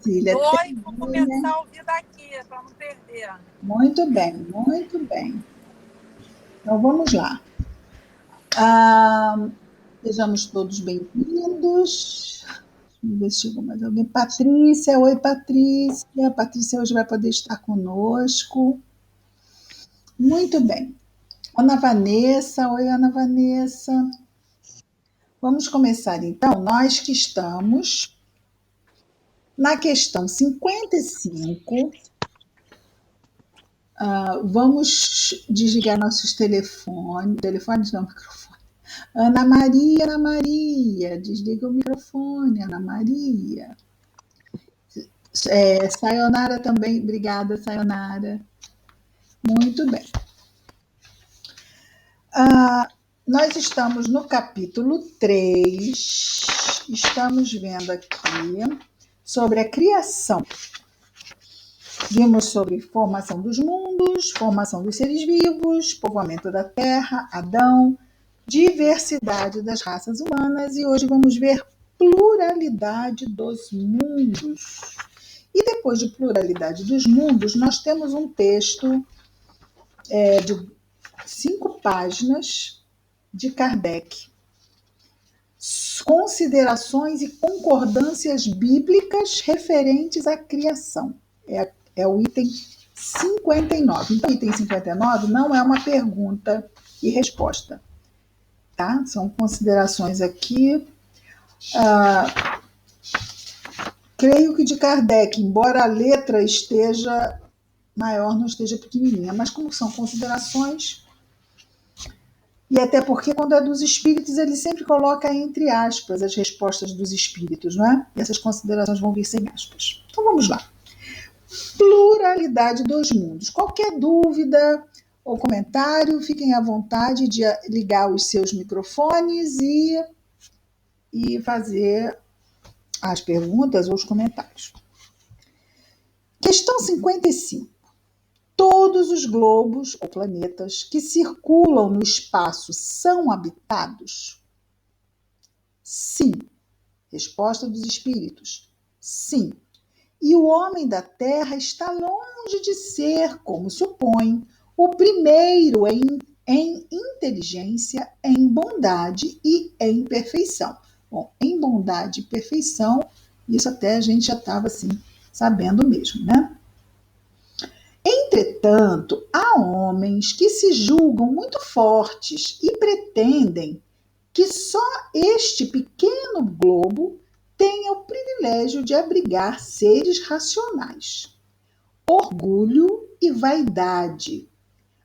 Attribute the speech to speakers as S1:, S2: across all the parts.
S1: Cecília.
S2: Oi, vou começar a ouvir daqui, para não perder.
S1: Muito bem, muito bem. Então, vamos lá. Ah, sejamos todos bem-vindos. Vamos ver se chegou mais alguém. Patrícia, oi, Patrícia. Patrícia hoje vai poder estar conosco. Muito bem. Ana Vanessa, oi, Ana Vanessa. Vamos começar, então. Nós que estamos na questão 55. Vamos desligar nossos telefones não, microfone. Ana Maria, desliga o microfone, Ana Maria. Sayonara também, obrigada, Sayonara. Muito bem. Nós estamos no capítulo 3, estamos vendo aqui sobre a criação. Vimos sobre formação dos mundos, formação dos seres vivos, povoamento da Terra, Adão, diversidade das raças humanas e hoje vamos ver pluralidade dos mundos. E depois de pluralidade dos mundos, nós temos um texto de 5 páginas de Kardec. Considerações e concordâncias bíblicas referentes à criação. É o item 59. Então, o item 59 não é uma pergunta e resposta. Tá? São considerações aqui. Creio que de Kardec, embora a letra esteja maior, não esteja pequenininha, mas como são considerações, e até porque quando é dos espíritos, ele sempre coloca entre aspas as respostas dos espíritos, não é? E essas considerações vão vir sem aspas. Então vamos lá. Pluralidade dos mundos. Qualquer dúvida ou comentário, fiquem à vontade de ligar os seus microfones e fazer as perguntas ou os comentários. Questão 55. Todos os globos ou planetas que circulam no espaço são habitados? Sim. Resposta dos espíritos. Sim. E o homem da Terra está longe de ser, como supõe, o primeiro em inteligência, em bondade e em perfeição. Bom, em bondade e perfeição, isso até a gente já estava assim, sabendo mesmo, né? Entretanto, há homens que se julgam muito fortes e pretendem que só este pequeno globo tenha o privilégio de abrigar seres racionais. Orgulho e vaidade.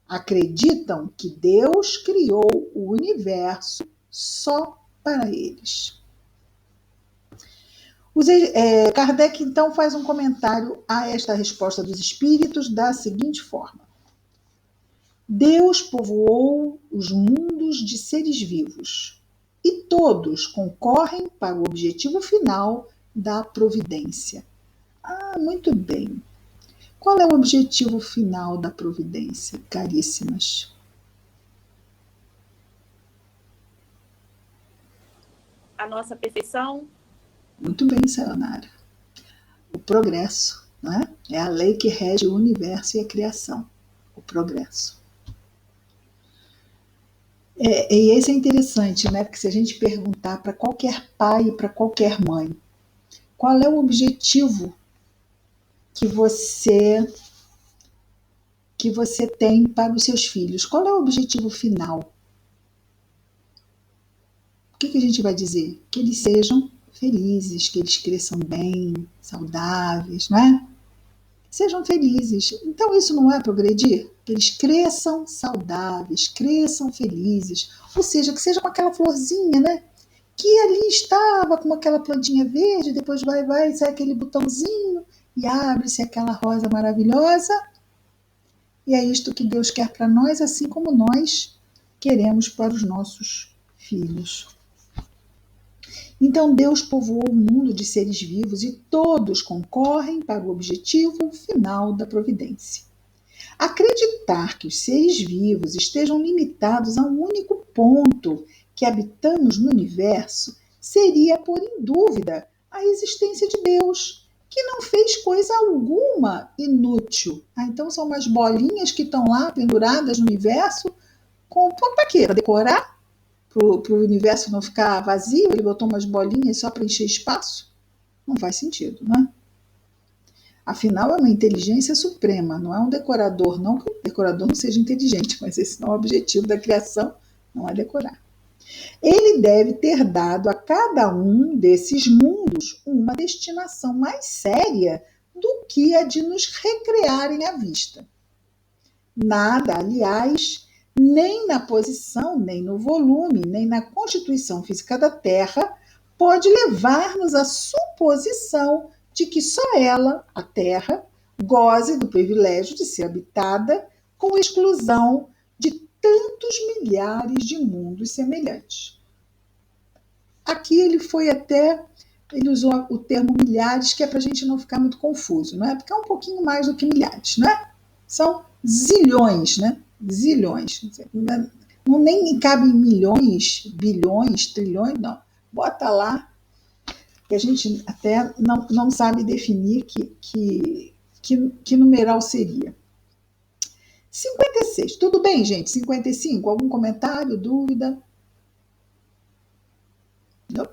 S1: Acreditam que Deus criou o universo só para eles. Kardec, então, faz um comentário a esta resposta dos espíritos da seguinte forma. Deus povoou os mundos de seres vivos e todos concorrem para o objetivo final da providência. Muito bem. Qual é o objetivo final da providência, caríssimas?
S2: A nossa perfeição.
S1: Muito bem, Sayonara. O progresso, não é? É a lei que rege o universo e a criação. O progresso. E esse é interessante, né? Porque se a gente perguntar para qualquer pai e para qualquer mãe, qual é o objetivo que você tem para os seus filhos? Qual é o objetivo final? O que a gente vai dizer? Que eles sejam felizes, que eles cresçam bem, saudáveis, não é? Sejam felizes. Então isso não é progredir? Que eles cresçam saudáveis, cresçam felizes. Ou seja, que seja com aquela florzinha, né? Que ali estava com aquela plantinha verde, depois vai, sai aquele botãozinho e abre-se aquela rosa maravilhosa. E é isto que Deus quer para nós, assim como nós queremos para os nossos filhos. Então Deus povoou o mundo de seres vivos e todos concorrem para o objetivo final da providência. Acreditar que os seres vivos estejam limitados a um único ponto que habitamos no universo seria pôr em dúvida a existência de Deus, que não fez coisa alguma inútil. Então são umas bolinhas que estão lá penduradas no universo. Para quê? Para decorar? Para o universo não ficar vazio? Ele botou umas bolinhas só para encher espaço? Não faz sentido, né? Afinal, é uma inteligência suprema, não é um decorador. Não que o decorador não seja inteligente, mas esse não é o objetivo da criação, não é decorar. Ele deve ter dado a cada um desses mundos uma destinação mais séria do que a de nos recrearem à vista. Nada, aliás, nem na posição, nem no volume, nem na constituição física da Terra, pode levar-nos à suposição de que só ela, a Terra, goze do privilégio de ser habitada com exclusão de tantos milhares de mundos semelhantes. Aqui ele usou o termo milhares, que é para a gente não ficar muito confuso, não é? Porque é um pouquinho mais do que milhares, né? São zilhões, né? Zilhões. Não nem cabe em milhões, bilhões, trilhões, não. Bota lá, que a gente até não sabe definir que numeral seria. 56. Tudo bem, gente? 55. Algum comentário, dúvida? Não.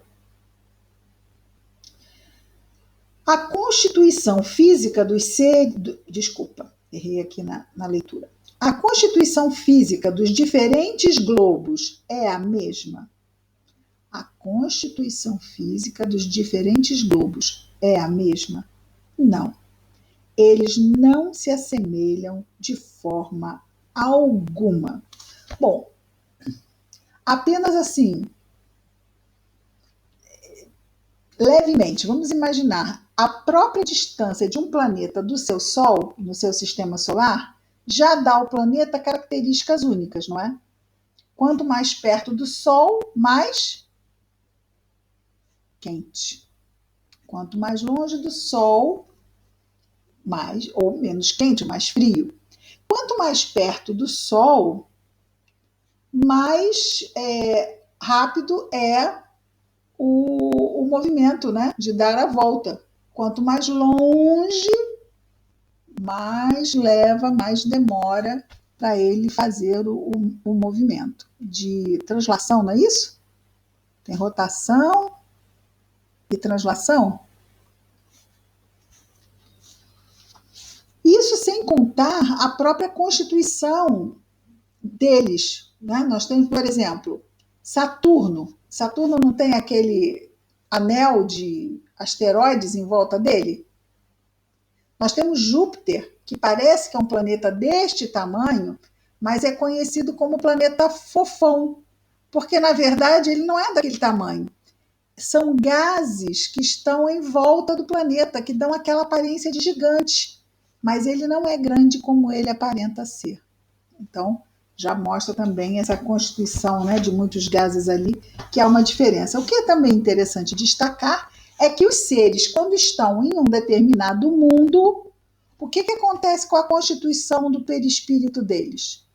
S1: A constituição física dos seres. Desculpa, errei aqui na leitura. A constituição física dos diferentes globos é a mesma? A constituição física dos diferentes globos é a mesma? Não. Eles não se assemelham de forma alguma. Bom, apenas assim, levemente, vamos imaginar a própria distância de um planeta do seu Sol, no seu sistema solar, já dá ao planeta características únicas, não é? Quanto mais perto do Sol, mais quente. Quanto mais longe do Sol, mais ou menos quente, mais frio. Quanto mais perto do Sol, mais rápido é o movimento, né, de dar a volta. Quanto mais longe, mais leva, mais demora para ele fazer o movimento de translação, não é isso? Tem rotação e translação. Isso sem contar a própria constituição deles, né? Nós temos, por exemplo, Saturno. Saturno não tem aquele anel de asteroides em volta dele? Nós temos Júpiter, que parece que é um planeta deste tamanho, mas é conhecido como planeta fofão, porque, na verdade, ele não é daquele tamanho. São gases que estão em volta do planeta, que dão aquela aparência de gigante, mas ele não é grande como ele aparenta ser. Então, já mostra também essa constituição, né, de muitos gases ali, que há uma diferença. O que é também interessante destacar é que os seres, quando estão em um determinado mundo, o que acontece com a constituição do perispírito deles?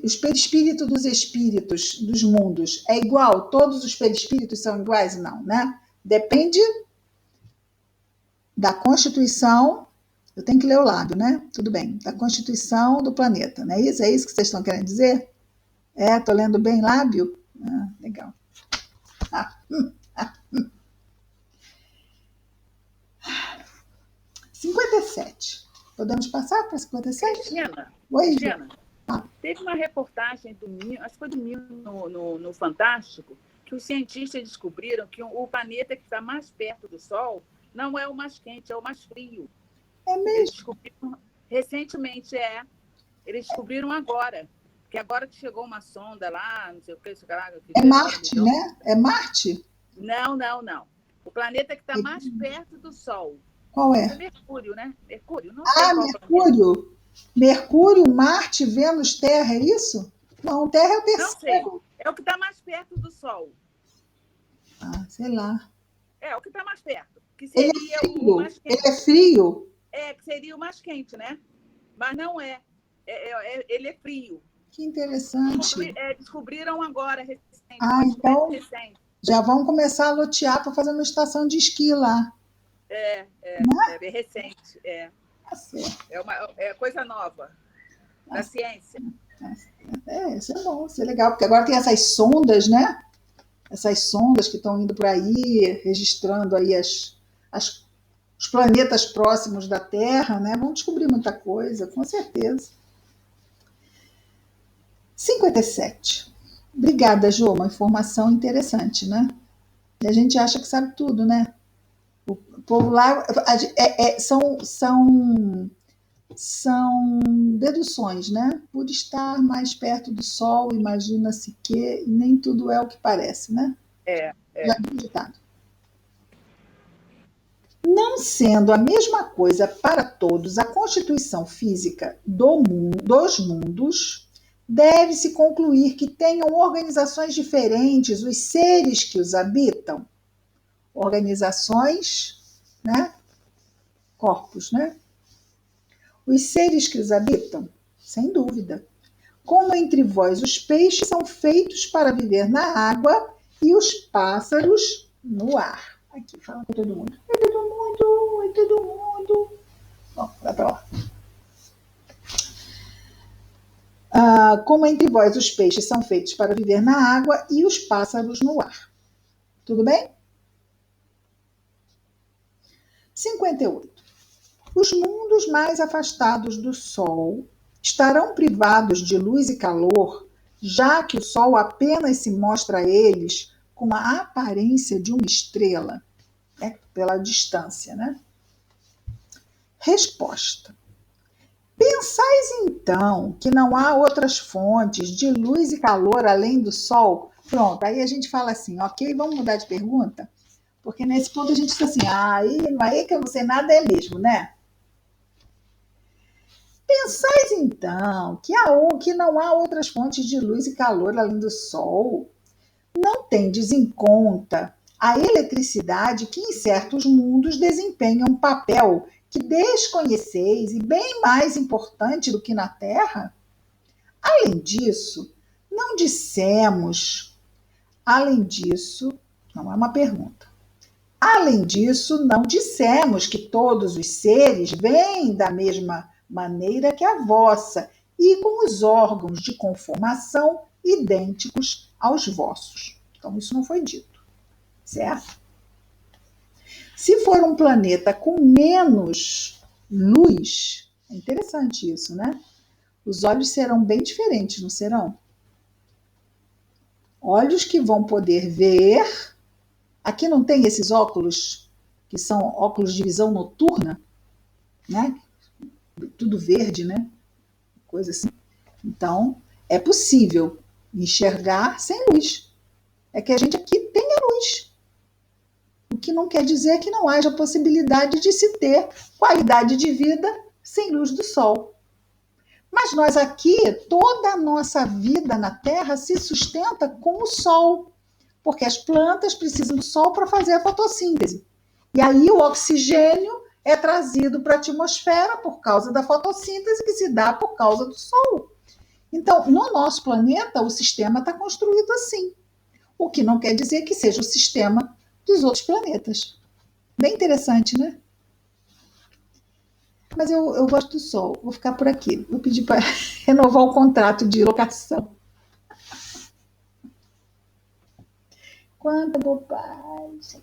S1: Os perispíritos dos espíritos dos mundos é igual? Todos os perispíritos são iguais? Não, né? Depende da constituição. Eu tenho que ler o lábio, né? Tudo bem. Da constituição do planeta, não é isso? É isso que vocês estão querendo dizer? Estou lendo bem lábio? Legal. 57. Podemos passar para 57?
S2: Cristina,
S1: Oi,
S2: Cristina, teve uma reportagem acho que foi no Fantástico, que os cientistas descobriram que o planeta que está mais perto do Sol não é o mais quente, é o mais frio.
S1: É mesmo?
S2: Eles descobriram recentemente, eles descobriram agora, que agora que chegou uma sonda lá, não sei o que,
S1: é Marte, né? É Marte?
S2: Não. O planeta que está mais perto do Sol.
S1: Qual é?
S2: É Mercúrio, né? Mercúrio, não sei qual
S1: Mercúrio. Planeta. Mercúrio, Marte, Vênus, Terra, é isso? Não, Terra é o terceiro.
S2: Não sei. É o que está mais perto do Sol.
S1: Sei lá.
S2: É o que está mais perto. Que seria
S1: ele é frio.
S2: O mais quente.
S1: Ele é frio?
S2: Que seria o mais quente, né? Mas não é. Ele é frio.
S1: Que interessante.
S2: Descobriram agora, recente.
S1: Então,
S2: recente.
S1: Já vão começar a lotear para fazer uma estação de esqui lá.
S2: É bem recente.
S1: Tá certo.
S2: É coisa nova da ciência.
S1: Isso é bom, isso é legal, porque agora tem essas sondas, né? Essas sondas que estão indo por aí, registrando aí os planetas próximos da Terra, né? Vão descobrir muita coisa, com certeza. 57. Obrigada, Jô, uma informação interessante, né? E a gente acha que sabe tudo, né? O povo lá são deduções, né? Por estar mais perto do Sol, imagina-se que nem tudo é o que parece, né?
S2: É,
S1: Já acreditado. Não sendo a mesma coisa para todos a constituição física dos mundos, deve-se concluir que tenham organizações diferentes os seres que os habitam. Organizações, né? Corpos, né? Os seres que os habitam, sem dúvida. Como entre vós os peixes são feitos para viver na água e os pássaros no ar. Aqui fala com todo mundo. Oi, todo mundo, oi, todo mundo. Bom, vai para lá. Como entre vós os peixes são feitos para viver na água e os pássaros no ar. Tudo bem? 58. Os mundos mais afastados do Sol estarão privados de luz e calor, já que o Sol apenas se mostra a eles com a aparência de uma estrela, né? Pela distância, né? Resposta. Pensais então que não há outras fontes de luz e calor além do Sol? Pronto, aí a gente fala assim, ok, vamos mudar de pergunta? Porque nesse ponto a gente diz assim, aí que eu não sei nada é mesmo, né? Pensais então que não há outras fontes de luz e calor além do Sol? Não tendes em conta a eletricidade que em certos mundos desempenha um papel que desconheceis e bem mais importante do que na Terra? Além disso, não dissemos. Além disso, não é uma pergunta. Além disso, não dissemos que todos os seres vêm da mesma maneira que a vossa e com os órgãos de conformação idênticos aos vossos. Então, isso não foi dito, certo? Se for um planeta com menos luz, é interessante isso, né? Os olhos serão bem diferentes, não serão? Olhos que vão poder ver. Aqui não tem esses óculos que são óculos de visão noturna, né? Tudo verde, né? Coisa assim. Então, é possível enxergar sem luz. É que a gente aqui tem a luz. O que não quer dizer que não haja possibilidade de se ter qualidade de vida sem luz do sol. Mas nós aqui, toda a nossa vida na Terra se sustenta com o sol, porque as plantas precisam do sol para fazer a fotossíntese. E aí o oxigênio é trazido para a atmosfera por causa da fotossíntese que se dá por causa do sol. Então, no nosso planeta, o sistema está construído assim, o que não quer dizer que seja o sistema dos outros planetas. Bem interessante, né? Mas eu gosto do sol, vou ficar por aqui. Vou pedir para renovar o contrato de locação. Quanta bobagem.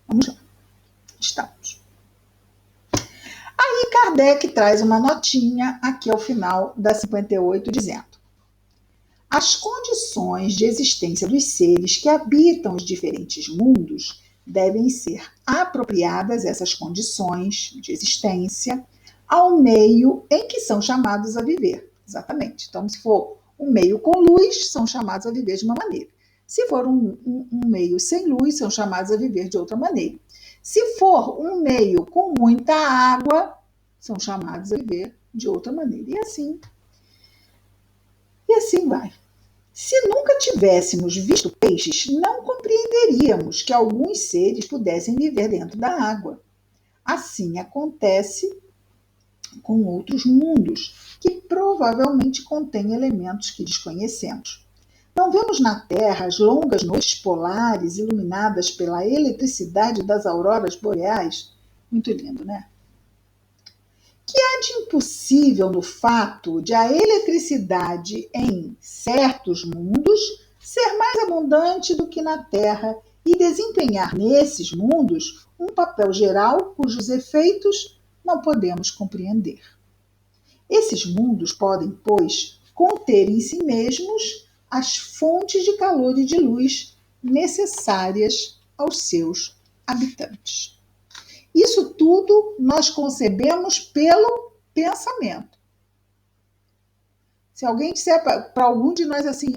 S1: Vamos lá. Estamos. Aí Kardec traz uma notinha aqui ao final da 58, dizendo: as condições de existência dos seres que habitam os diferentes mundos devem ser apropriadas, essas condições de existência, ao meio em que são chamados a viver. Exatamente. Então, se for um meio com luz, são chamados a viver de uma maneira. Se for um meio sem luz, são chamados a viver de outra maneira. Se for um meio com muita água, são chamados a viver de outra maneira. E assim vai. Se nunca tivéssemos visto peixes, não compreenderíamos que alguns seres pudessem viver dentro da água. Assim acontece com outros mundos, que provavelmente contêm elementos que desconhecemos. Não vemos na Terra as longas noites polares iluminadas pela eletricidade das auroras boreais? Muito lindo, né? Que há de impossível no fato de a eletricidade em certos mundos ser mais abundante do que na Terra e desempenhar nesses mundos um papel geral cujos efeitos não podemos compreender. Esses mundos podem, pois, conter em si mesmos as fontes de calor e de luz necessárias aos seus habitantes. Isso tudo nós concebemos pelo pensamento. Se alguém disser para algum de nós assim,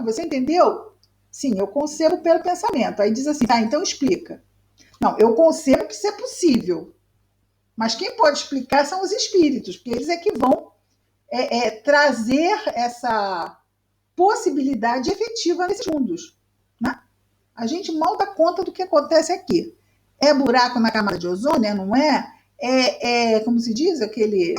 S1: você entendeu? Sim, eu concebo pelo pensamento. Aí diz assim, então explica. Não, eu concebo que isso é possível. Mas quem pode explicar são os espíritos, porque eles é que vão trazer essa possibilidade efetiva nesses mundos. Né? A gente mal dá conta do que acontece aqui. É buraco na camada de ozônio, não é? Como se diz, aquele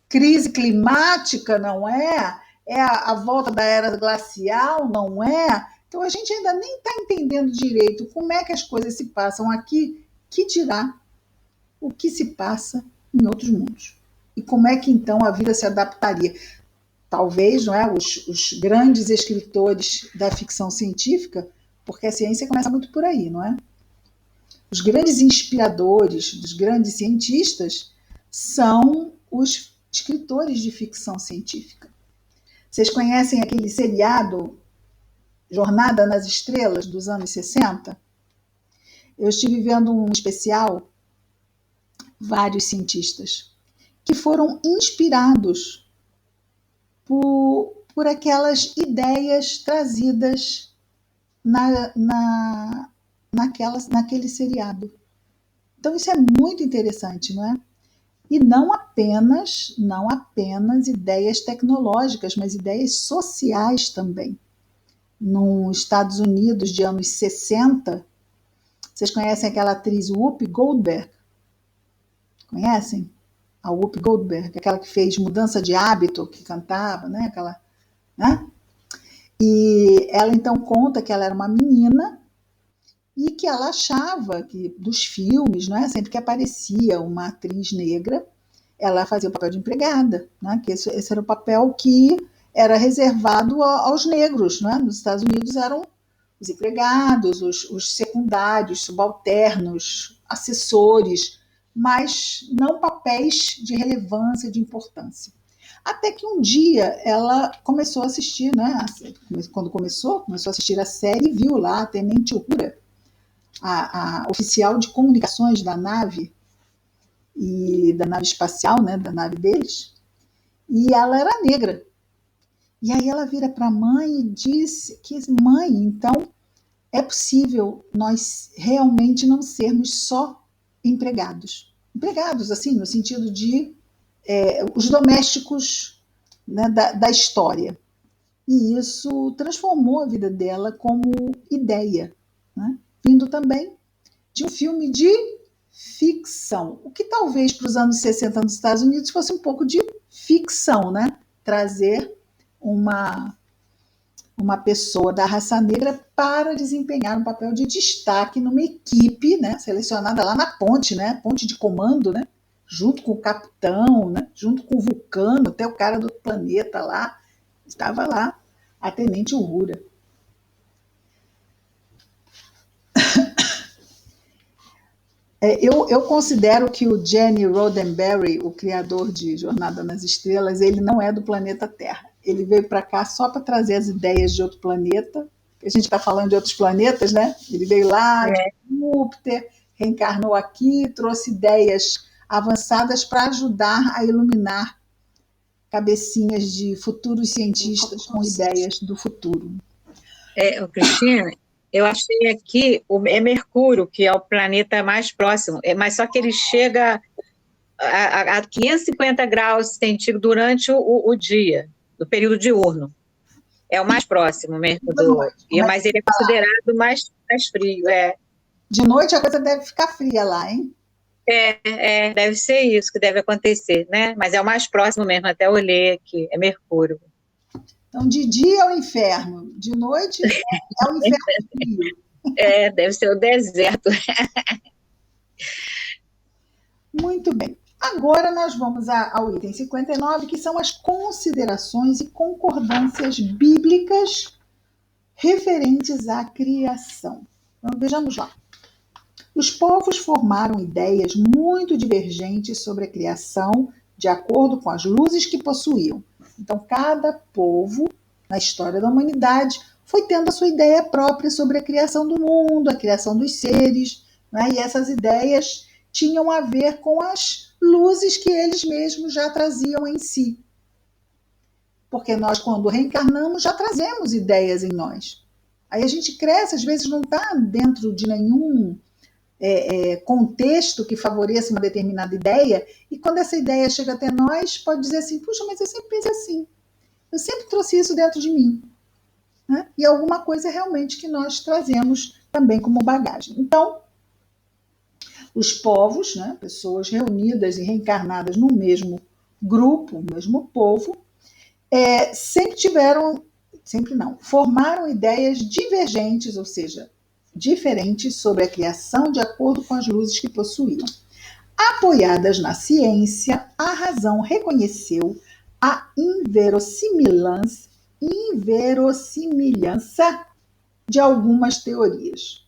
S1: crise climática, não é? É a volta da era glacial, não é? Então a gente ainda nem está entendendo direito como é que as coisas se passam aqui, que dirá o que se passa em outros mundos. E como é que então a vida se adaptaria? Talvez, não é? Os grandes escritores da ficção científica, porque a ciência começa muito por aí, não é? Os grandes inspiradores dos grandes cientistas são os escritores de ficção científica. Vocês conhecem aquele seriado Jornada nas Estrelas, dos anos 60? Eu estive vendo um especial, vários cientistas, que foram inspirados por aquelas ideias trazidas naquele seriado. Então isso é muito interessante, não é? E não apenas ideias tecnológicas, mas ideias sociais também. Nos Estados Unidos, de anos 60, vocês conhecem aquela atriz Whoopi Goldberg? Conhecem? A Whoopi Goldberg, aquela que fez Mudança de Hábito, que cantava, né? E ela então conta que ela era uma menina e que ela achava que dos filmes, né, sempre que aparecia uma atriz negra, ela fazia o papel de empregada, né, que esse era o papel que era reservado aos negros. Né? Nos Estados Unidos eram os empregados, os secundários, subalternos, assessores, mas não papéis de relevância, de importância. Até que um dia ela começou a assistir, né? Quando começou a assistir a série, viu lá a Tenente Uhura, a oficial de comunicações da nave, e da nave espacial, né? Da nave deles, e ela era negra. E aí ela vira para a mãe e diz que, mãe, então é possível nós realmente não sermos só empregados. Empregados, assim, no sentido de os domésticos, né, da história. E isso transformou a vida dela como ideia, né? Vindo também de um filme de ficção, o que talvez para os anos 60 nos Estados Unidos fosse um pouco de ficção, né? Trazer uma pessoa da raça negra para desempenhar um papel de destaque numa equipe, né, selecionada lá na ponte, né, ponte de comando, né, junto com o capitão, né, junto com o Vulcano, até o cara do planeta lá, estava lá, a Tenente Uhura. Eu considero que o Gene Roddenberry, o criador de Jornada nas Estrelas, ele não é do planeta Terra. Ele veio para cá só para trazer as ideias de outro planeta. A gente está falando de outros planetas, né? Ele veio lá de Júpiter, reencarnou aqui, trouxe ideias avançadas para ajudar a iluminar cabecinhas de futuros cientistas com ideias do futuro.
S3: Cristina, eu achei aqui, é Mercúrio, que é o planeta mais próximo, mas só que ele chega a 550 graus centígrados durante o dia, do período diurno. É o mais próximo mesmo, mas ele é considerado mais frio.
S1: De noite a coisa deve ficar fria lá, hein?
S3: Deve ser isso que deve acontecer, né? Mas é o mais próximo mesmo, até olhei aqui, é Mercúrio.
S1: Então, de dia é o inferno, de noite é o inferno frio.
S3: Deve ser o deserto.
S1: Muito bem. Agora nós vamos ao item 59, que são as considerações e concordâncias bíblicas referentes à criação. Então, vejamos lá. Os povos formaram ideias muito divergentes sobre a criação, de acordo com as luzes que possuíam. Então, cada povo, na história da humanidade, foi tendo a sua ideia própria sobre a criação do mundo, a criação dos seres, né? E essas ideias tinham a ver com as luzes que eles mesmos já traziam em si. Porque nós, quando reencarnamos, já trazemos ideias em nós. Aí a gente cresce, às vezes não está dentro de nenhum contexto que favoreça uma determinada ideia, e quando essa ideia chega até nós, pode dizer assim, puxa, mas eu sempre pensei assim, eu sempre trouxe isso dentro de mim. Né? E alguma coisa realmente que nós trazemos também como bagagem. Então, os povos, né, pessoas reunidas e reencarnadas no mesmo grupo, no mesmo povo, formaram ideias divergentes, ou seja, diferentes sobre a criação de acordo com as luzes que possuíam. Apoiadas na ciência, a razão reconheceu a inverossimilhança de algumas teorias.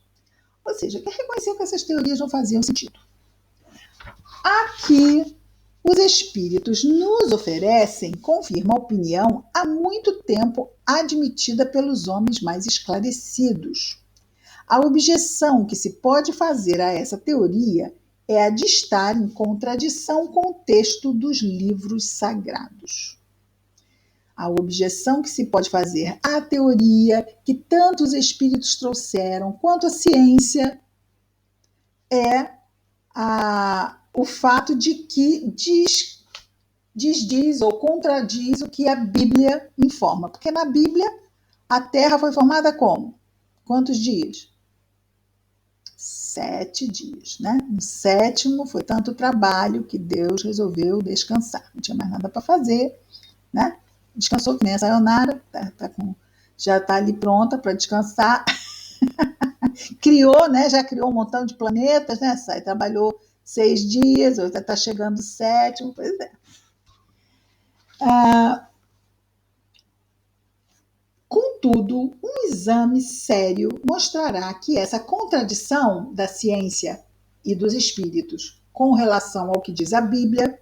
S1: Ou seja, que reconheceu que essas teorias não faziam sentido. Aqui, os espíritos nos oferecem, confirma a opinião há muito tempo admitida pelos homens mais esclarecidos. A objeção que se pode fazer a essa teoria é a de estar em contradição com o texto dos livros sagrados. A objeção que se pode fazer à teoria que tanto os espíritos trouxeram quanto a ciência é o fato de que diz ou contradiz o que a Bíblia informa. Porque na Bíblia a Terra foi formada como? Quantos dias? 7 dias, né? No 7º foi tanto trabalho que Deus resolveu descansar. Não tinha mais nada para fazer, né? Descansou que nem a Sayonara, já está ali pronta para descansar. Criou, né? Já criou um montão de planetas, né? Trabalhou 6 dias, está chegando o 7º, pois é. Contudo, um exame sério mostrará que essa contradição da ciência e dos espíritos com relação ao que diz a Bíblia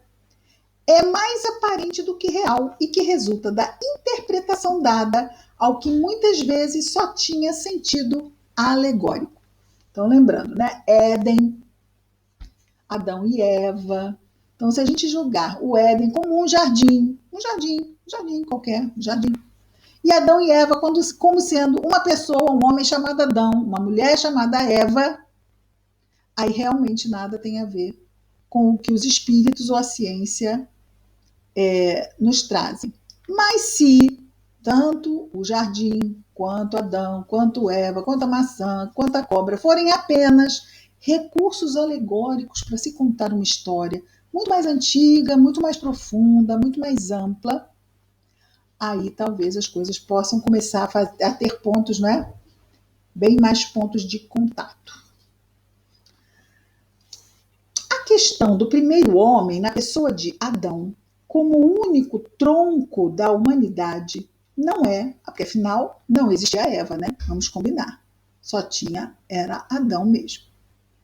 S1: é mais aparente do que real e que resulta da interpretação dada ao que muitas vezes só tinha sentido alegórico. Então, lembrando, né? Éden, Adão e Eva. Então, se a gente julgar o Éden como um jardim qualquer, um jardim. E Adão e Eva como sendo uma pessoa, um homem chamado Adão, uma mulher chamada Eva, aí realmente nada tem a ver com o que os espíritos ou a ciência nos trazem. Mas se tanto o jardim, quanto Adão, quanto Eva, quanto a maçã, quanto a cobra forem apenas recursos alegóricos para se contar uma história muito mais antiga, muito mais profunda, muito mais ampla, aí talvez as coisas possam começar a ter pontos, né? Bem mais pontos de contato. A questão do primeiro homem, na pessoa de Adão, como único tronco da humanidade, não é, porque afinal não existia Eva, né? Vamos combinar. Só era Adão mesmo,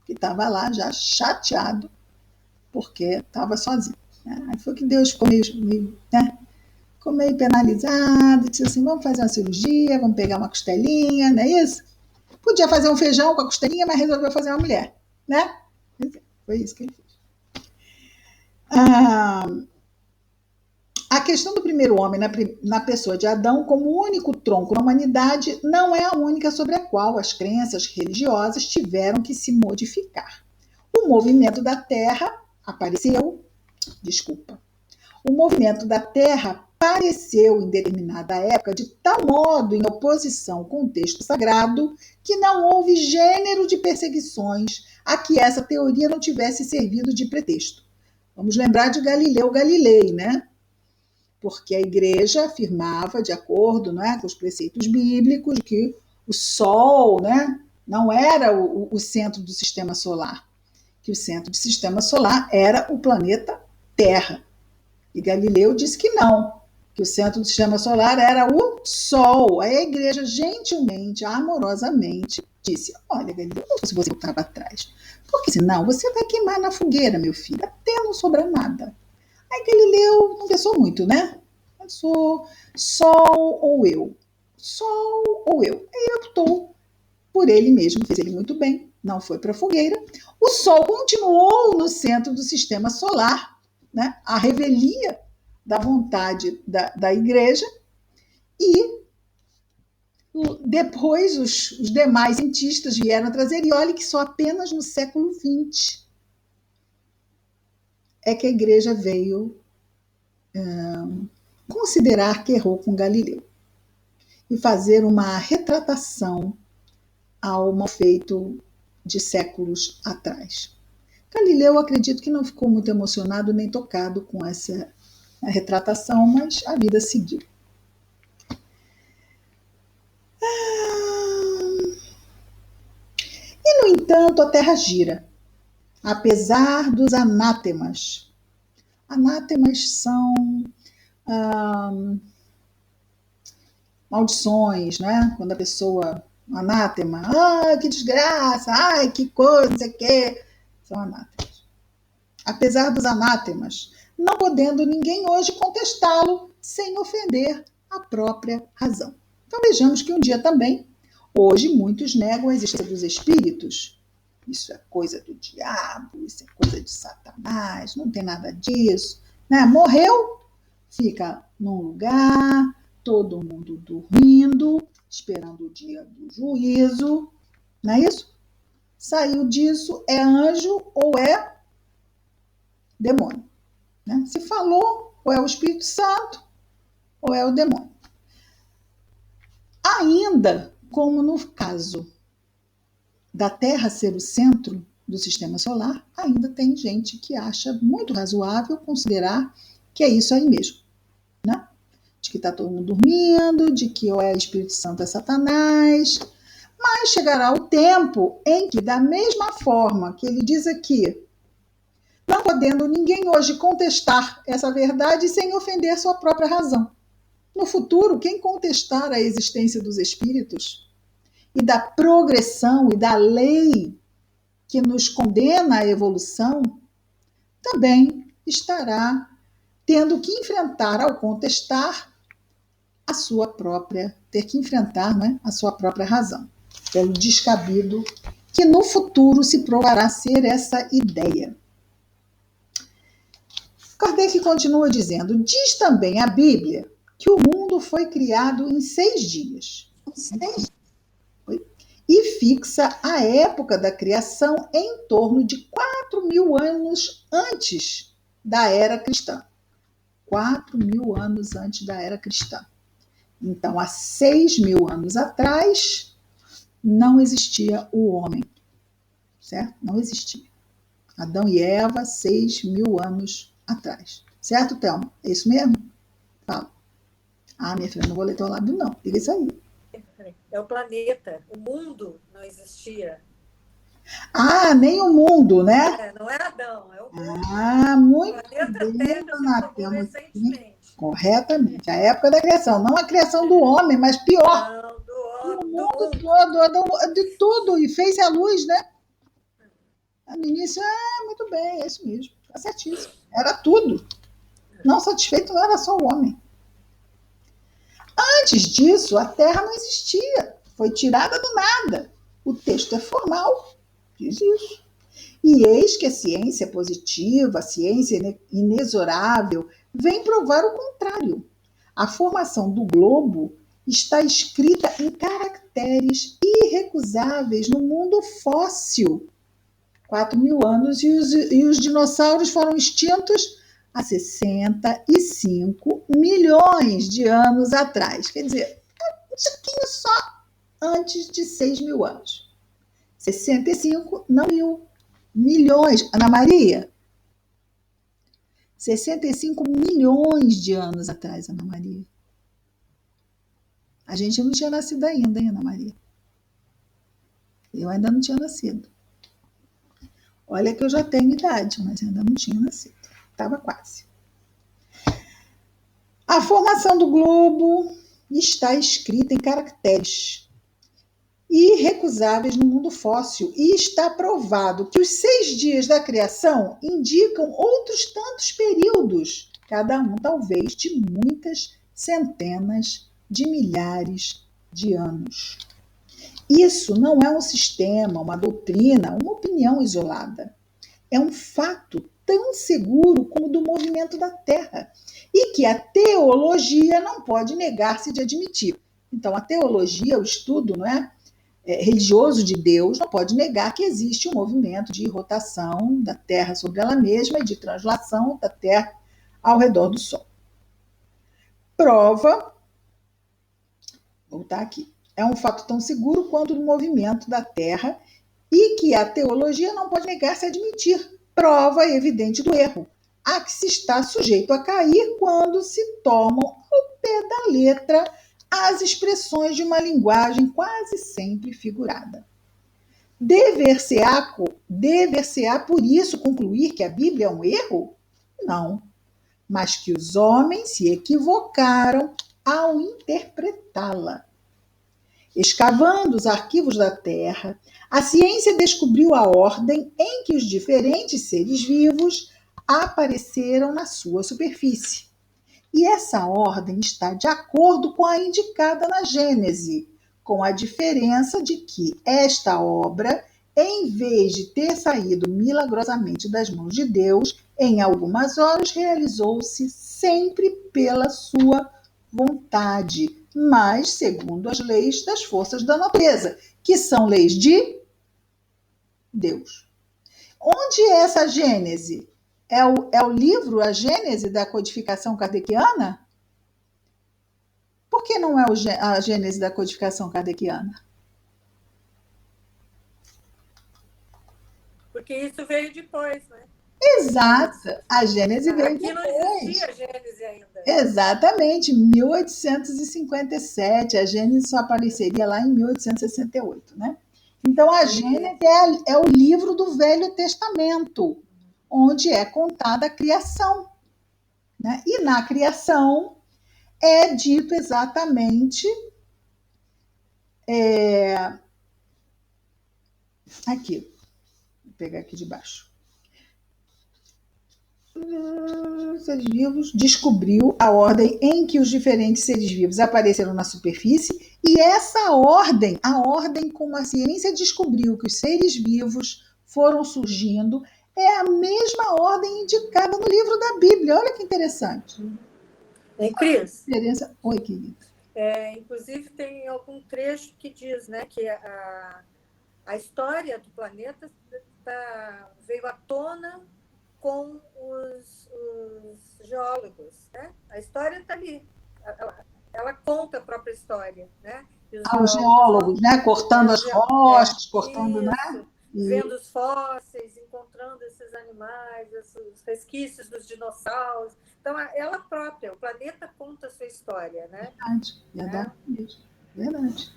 S1: que estava lá já chateado, porque estava sozinho. Né? Aí foi que Deus ficou meio né? Ficou meio penalizado, disse assim, vamos fazer uma cirurgia, vamos pegar uma costelinha, não é isso? Podia fazer um feijão com a costelinha, mas resolveu fazer uma mulher, né? Foi isso que ele fez. A questão do primeiro homem na pessoa de Adão como único tronco na humanidade não é a única sobre a qual as crenças religiosas tiveram que se modificar. O movimento da Terra apareceu em determinada época de tal modo em oposição com o texto sagrado que não houve gênero de perseguições a que essa teoria não tivesse servido de pretexto. Vamos lembrar de Galileu Galilei, né? porque a igreja afirmava, de acordo, né, com os preceitos bíblicos, que o Sol, né, não era o centro do sistema solar, que o centro do sistema solar era o planeta Terra. E Galileu disse que não, que o centro do sistema solar era o Sol. Aí a igreja, gentilmente, amorosamente, disse: olha, Galileu, não se você voltar para trás, porque senão você vai queimar na fogueira, meu filho, até não sobrar nada. Aí Galileu não pensou muito, né? Pensou, Sol ou eu? Sol ou eu? Aí ele optou por ele mesmo, fez ele muito bem, não foi para a fogueira. O Sol continuou no centro do sistema solar, né? A revelia da vontade da igreja, e depois os demais cientistas vieram trazer, e olha que só apenas no século XX é que a igreja veio considerar que errou com Galileu e fazer uma retratação ao mal feito de séculos atrás. Galileu, acredito que não ficou muito emocionado nem tocado com essa retratação, mas a vida seguiu. E, no entanto, a Terra gira, apesar dos anátemas. Anátemas são maldições, né? Quando a pessoa, anátema, que desgraça, que coisa, não sei o quê, são anátemas. Apesar dos anátemas, não podendo ninguém hoje contestá-lo sem ofender a própria razão. Então vejamos que um dia também, hoje muitos negam a existência dos espíritos. Isso é coisa do diabo, isso é coisa de Satanás, não tem nada disso, né? Morreu, fica num lugar, todo mundo dormindo, esperando o dia do juízo, não é isso? Saiu disso, é anjo ou é demônio, né? Se falou, ou é o Espírito Santo, ou é o demônio. Ainda, como no caso da Terra ser o centro do sistema solar, ainda tem gente que acha muito razoável considerar que é isso aí mesmo, né? De que está todo mundo dormindo, de que ou é Espírito Santo é Satanás, mas chegará o tempo em que, da mesma forma que ele diz aqui, não podendo ninguém hoje contestar essa verdade sem ofender sua própria razão. No futuro, quem contestar a existência dos espíritos e da progressão e da lei que nos condena à evolução, também estará tendo que enfrentar, ao contestar, a sua própria, ter que enfrentar, né, a sua própria razão, pelo descabido que no futuro se provará ser essa ideia. Kardec continua dizendo: diz também a Bíblia que o mundo foi criado em 6 dias. E fixa a época da criação em torno de 4.000 anos antes da era cristã. 4.000 anos antes da era cristã. Então, há 6.000 anos atrás, não existia o homem, certo? Não existia. Adão e Eva, 6.000 anos atrás. Certo, Thelma? É isso mesmo? Fala. Minha filha, não vou ler teu lábio, não. Diga isso aí.
S4: É o planeta. O mundo não existia.
S1: Nem o mundo, né?
S4: Não é Adão, é o mundo.
S1: Muito
S4: o planeta
S1: bem,
S4: Terra
S1: dona
S4: se formou
S1: Thelma.
S4: recentemente.
S1: Corretamente. A época da criação. Não a criação do homem, mas pior.
S4: Não,
S1: Do mundo todo, de tudo. E fez a luz, né? No início, muito bem, é isso mesmo. Está certíssimo. Era tudo. Não satisfeito, não era só o homem. Antes disso, a Terra não existia. Foi tirada do nada. O texto é formal, diz isso. E eis que a ciência positiva, a ciência inexorável, vem provar o contrário. A formação do globo está escrita em caracteres irrecusáveis no mundo fóssil. 4.000 anos, e os dinossauros foram extintos há 65 milhões de anos atrás. Quer dizer, um pouquinho só antes de 6.000 anos. 65, não mil. Milhões. Ana Maria, 65 milhões de anos atrás, Ana Maria. A gente não tinha nascido ainda, hein, Ana Maria? Eu ainda não tinha nascido. Olha que eu já tenho idade, mas ainda não tinha nascido. Estava quase. A formação do globo está escrita em caracteres irrecusáveis no mundo fóssil e está provado que os 6 dias da criação indicam outros tantos períodos, cada um talvez de muitas centenas de milhares de anos. Isso não é um sistema, uma doutrina, uma opinião isolada. É um fato tão seguro como o do movimento da Terra e que a teologia não pode negar-se de admitir. Então, a teologia, o estudo, não é, religioso de Deus, não pode negar que existe um movimento de rotação da Terra sobre ela mesma e de translação da Terra ao redor do Sol. Prova, vou voltar aqui, é um fato tão seguro quanto o movimento da Terra e que a teologia não pode negar-se a admitir. Prova evidente do erro, a que se está sujeito a cair quando se tomam ao pé da letra as expressões de uma linguagem quase sempre figurada. Dever-se-á por isso concluir que a Bíblia é um erro? Não, mas que os homens se equivocaram ao interpretá-la. Escavando os arquivos da Terra, a ciência descobriu a ordem em que os diferentes seres vivos apareceram na sua superfície. E essa ordem está de acordo com a indicada na Gênese, com a diferença de que esta obra, em vez de ter saído milagrosamente das mãos de Deus, em algumas horas realizou-se sempre pela sua vontade, mas segundo as leis das forças da natureza, que são leis de Deus. Onde é essa Gênese? É o livro, a Gênese da codificação kardeciana? Por que não é a Gênese da codificação kardeciana?
S4: Porque isso veio depois, né?
S1: Exato, a Gênese veio
S4: Aqui
S1: depois.
S4: não existia a Gênese ainda.
S1: Exatamente, 1857, a Gênese só apareceria lá em 1868, né? Então, a Gênese é o livro do Velho Testamento, onde é contada a criação, né? E na criação é dito exatamente aqui, vou pegar aqui de baixo. Seres vivos descobriu a ordem em que os diferentes seres vivos apareceram na superfície, e essa ordem, a ordem como a ciência descobriu que os seres vivos foram surgindo, é a mesma ordem indicada no livro da Bíblia. Olha que interessante.
S4: Cris?
S1: Oi, querida.
S4: Inclusive, tem algum trecho que diz, né, que a história do planeta veio à tona com os geólogos, né? A história está ali. Ela conta a própria história, né?
S1: Os geólogos, né? Cortando as rochas, cortando,
S4: isso,
S1: né?
S4: Vendo os fósseis, encontrando esses animais, esses resquícios dos dinossauros. Então, ela própria, o planeta conta a sua história, né?
S1: Verdade.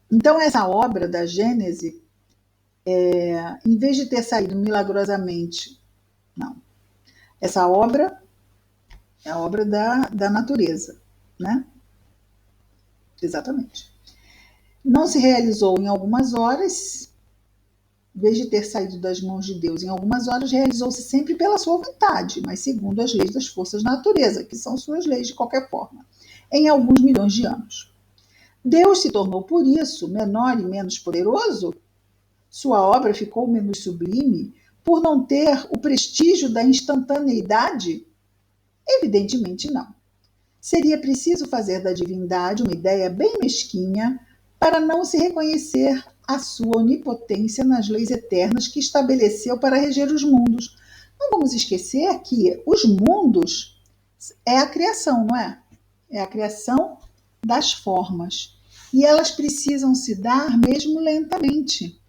S1: Então, essa obra da Gênese, em vez de ter saído milagrosamente, não. Essa obra é a obra da natureza, né? Exatamente. Não se realizou em algumas horas, em vez de ter saído das mãos de Deus em algumas horas, realizou-se sempre pela sua vontade, mas segundo as leis das forças da natureza, que são suas leis de qualquer forma, em alguns milhões de anos. Deus se tornou, por isso, menor e menos poderoso? Sua obra ficou menos sublime por não ter o prestígio da instantaneidade? Evidentemente não. Seria preciso fazer da divindade uma ideia bem mesquinha para não se reconhecer a sua onipotência nas leis eternas que estabeleceu para reger os mundos. Não vamos esquecer que os mundos é a criação, não é? É a criação das formas. E elas precisam se dar mesmo lentamente,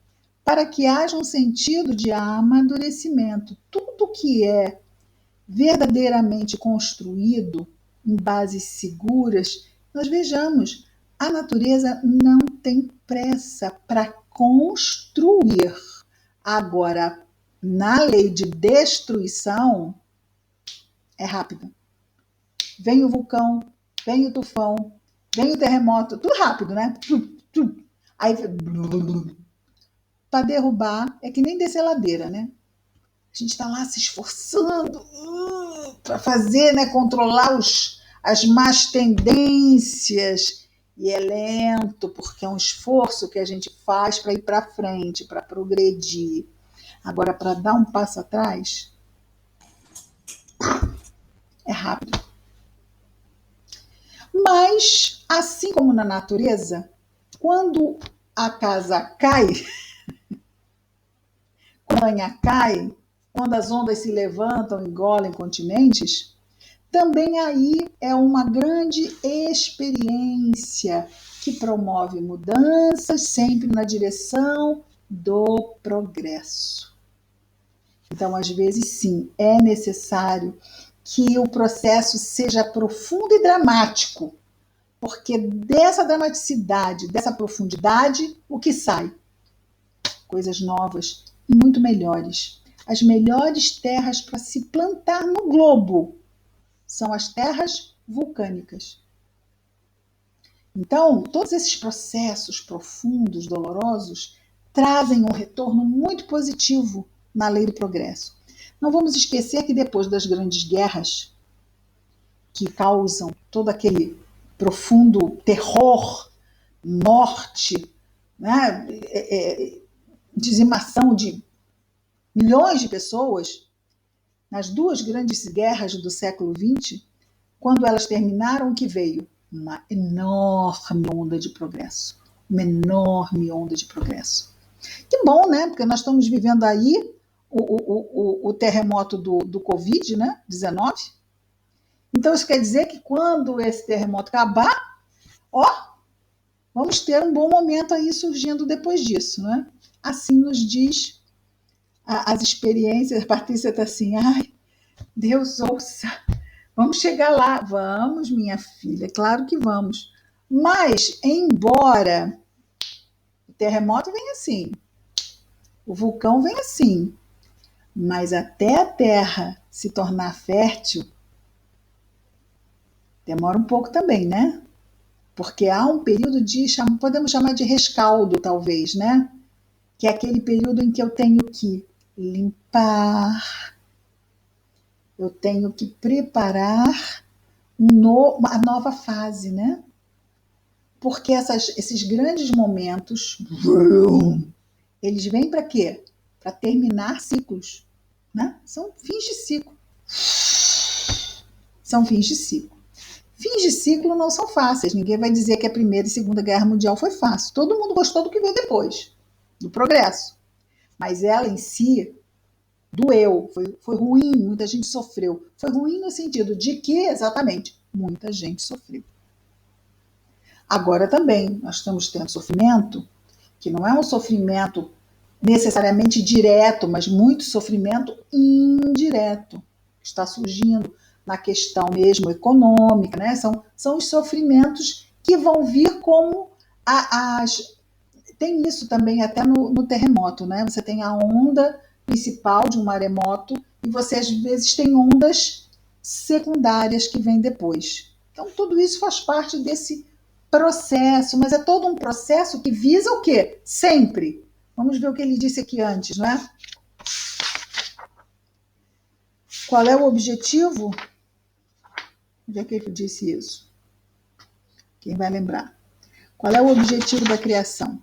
S1: para que haja um sentido de amadurecimento. Tudo que é verdadeiramente construído em bases seguras, nós vejamos, a natureza não tem pressa para construir. Agora, na lei de destruição, é rápido. Vem o vulcão, vem o tufão, vem o terremoto, tudo rápido, né? Aí, para derrubar, é que nem descer ladeira, né? A gente está lá se esforçando para fazer, né, controlar as más tendências. E é lento, porque é um esforço que a gente faz para ir para frente, para progredir. Agora, para dar um passo atrás, é rápido. Mas, assim como na natureza, quando a casa cai, quando a montanha cai, quando as ondas se levantam e engolem continentes, também aí é uma grande experiência que promove mudanças sempre na direção do progresso. Então, às vezes, sim, é necessário que o processo seja profundo e dramático, porque dessa dramaticidade, dessa profundidade, o que sai? Coisas novas e muito melhores. As melhores terras para se plantar no globo são as terras vulcânicas. Então, todos esses processos profundos, dolorosos, trazem um retorno muito positivo na lei do progresso. Não vamos esquecer que depois das grandes guerras, que causam todo aquele profundo terror, morte, né, dizimação de milhões de pessoas, nas duas grandes guerras do século XX, quando elas terminaram, o que veio? Uma enorme onda de progresso. Uma enorme onda de progresso. Que bom, né? Porque nós estamos vivendo aí o terremoto do Covid, né? 19. Então, isso quer dizer que quando esse terremoto acabar, vamos ter um bom momento aí surgindo depois disso, né? Assim nos diz as experiências. A Patrícia está assim, ai, Deus ouça, vamos chegar lá. Vamos, minha filha, claro que vamos. Mas, embora o terremoto venha assim, o vulcão vem assim, mas até a Terra se tornar fértil, demora um pouco também, né? Porque há um período de, podemos chamar de rescaldo, talvez, né? Que é aquele período em que eu tenho que limpar, eu tenho que preparar a nova fase, né? Porque esses grandes momentos, eles vêm para quê? Para terminar ciclos, né? São fins de ciclo. São fins de ciclo. Fins de ciclo não são fáceis. Ninguém vai dizer que a Primeira e Segunda Guerra Mundial foi fácil. Todo mundo gostou do que veio depois, do progresso. Mas ela em si doeu, foi ruim, muita gente sofreu. Foi ruim no sentido de que, exatamente, muita gente sofreu. Agora também, nós estamos tendo sofrimento, que não é um sofrimento necessariamente direto, mas muito sofrimento indireto, que está surgindo na questão mesmo econômica, né? São os sofrimentos que vão vir como tem isso também até no terremoto, né? Você tem a onda principal de um maremoto e você às vezes tem ondas secundárias que vêm depois. Então tudo isso faz parte desse processo, mas é todo um processo que visa o quê? Sempre. Vamos ver o que ele disse aqui antes, não é? Qual é o objetivo? Onde é que ele disse isso? Quem vai lembrar? Qual é o objetivo da criação?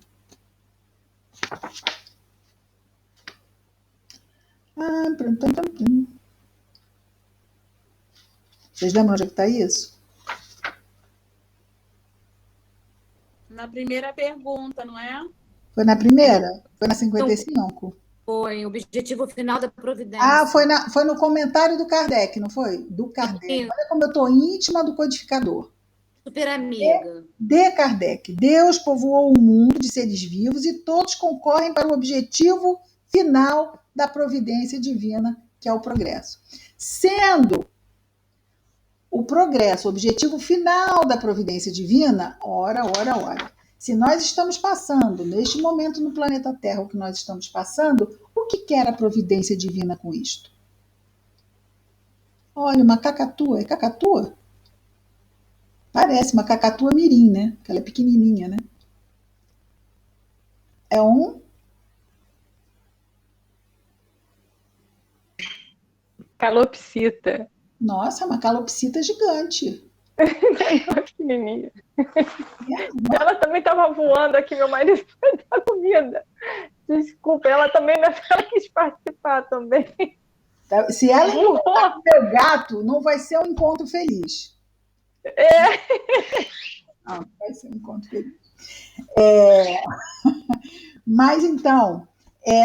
S1: Vocês lembram onde é que está isso?
S2: Na primeira pergunta, não é?
S1: Foi na primeira? Foi na 55?
S5: Foi o objetivo final da providência.
S1: Foi no comentário do Kardec, não foi? Do Kardec. Olha como eu estou íntima do codificador.
S5: Super amiga.
S1: De Kardec. Deus povoou o mundo de seres vivos e todos concorrem para o objetivo final da providência divina, que é o progresso. Sendo o progresso o objetivo final da providência divina, ora. Se nós estamos passando, neste momento no planeta Terra, o que nós estamos passando, o que quer a providência divina com isto? Olha, uma cacatua. É cacatua? Parece uma cacatua mirim, né? Que ela é pequenininha, né? É um...
S6: Calopsita.
S1: Nossa, é uma calopsita gigante.
S6: Pequenininha. Ela também estava voando aqui, meu marido foi dar comida. Desculpa, ela também ela quis participar também.
S1: Se ela encontrar com meu gato, não vai ser um encontro feliz. Não vai ser um encontro feliz. Mas, então,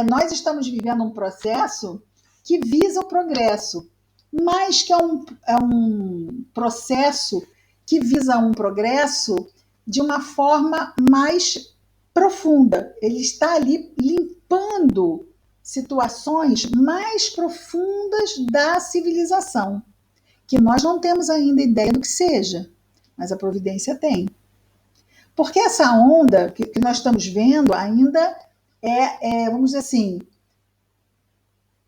S1: nós estamos vivendo um processo que visa o progresso, mas que é um processo que visa um progresso de uma forma mais profunda. Ele está ali limpando situações mais profundas da civilização, que nós não temos ainda ideia do que seja, mas a providência tem. Porque essa onda que nós estamos vendo ainda vamos dizer assim,